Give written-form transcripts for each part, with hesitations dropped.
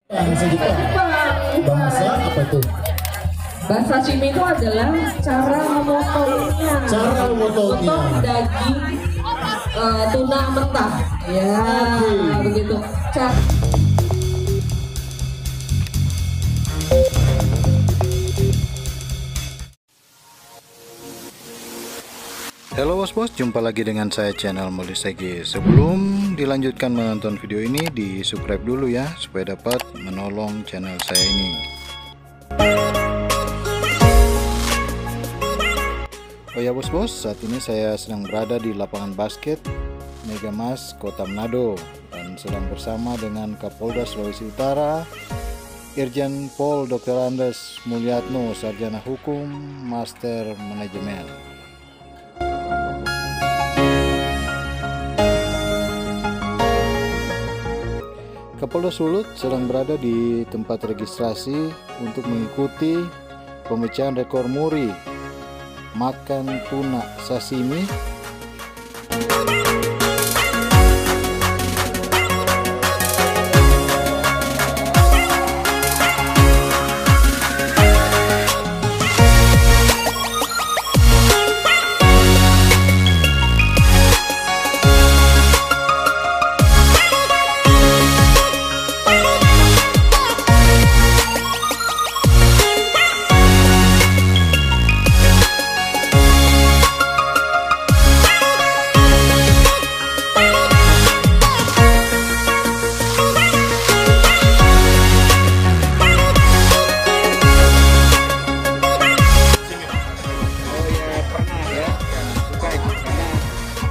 Bahasa apa itu? Bahasa sashimi itu adalah cara memotongnya. Cara memotongnya. Potong daging tuna mentah. Ya, begitu. Halo bos-bos, jumpa lagi dengan saya channel Molisegi. Sebelum dilanjutkan menonton video ini, di subscribe dulu ya supaya dapat menolong channel saya ini. Oh ya bos-bos, saat ini saya sedang berada di lapangan basket Megamas Kota Manado dan sedang bersama dengan Kapolda Sulawesi Utara, Irjen Pol Dr. Andes Mulyatno, Sarjana Hukum, Master Manajemen. Kapolda Sulut sedang berada di tempat registrasi untuk mengikuti pemecahan rekor muri makan tuna sashimi .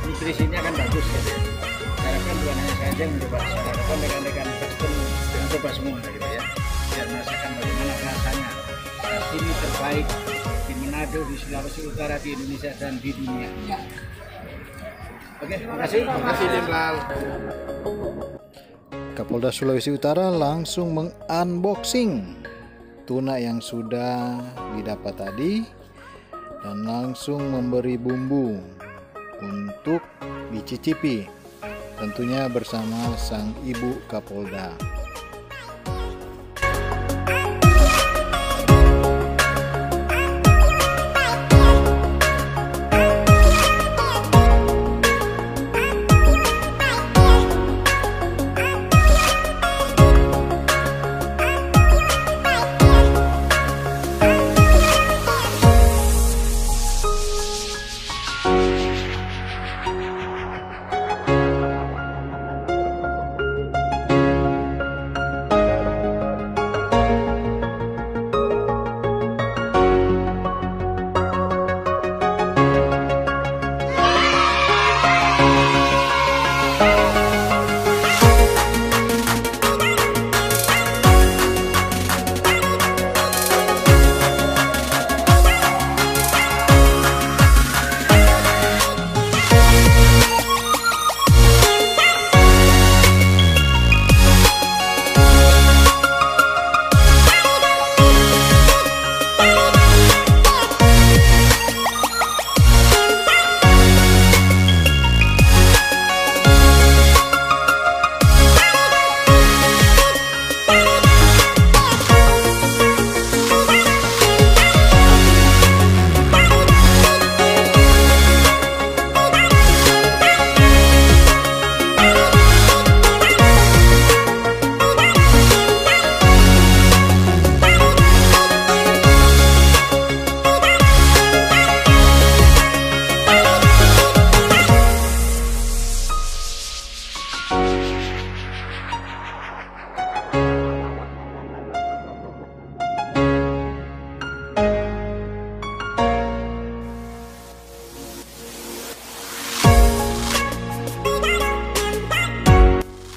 Nutrisinya kan bagus ya. Harapan bukan hanya saya yang mencoba, saya harapkan rekan-rekan custom mencoba semua gitu ya, biar merasakan bagaimana rasanya sashimi terbaik di Manado, di Sulawesi Utara, di Indonesia dan di dunia. Oke, terima kasih Jenderal. Kapolda Sulawesi Utara langsung mengunboxing tuna yang sudah didapat tadi dan langsung memberi bumbu untuk dicicipi, tentunya bersama sang ibu Kapolda.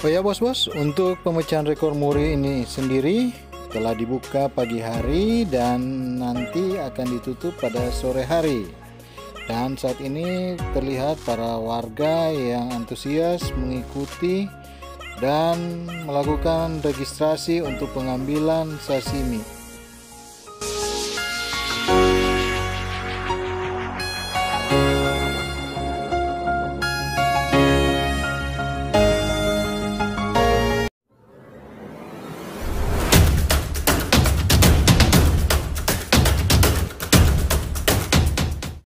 Oh ya bos-bos, untuk pemecahan rekor muri ini sendiri telah dibuka pagi hari dan nanti akan ditutup pada sore hari. Dan saat ini terlihat para warga yang antusias mengikuti dan melakukan registrasi untuk pengambilan sashimi.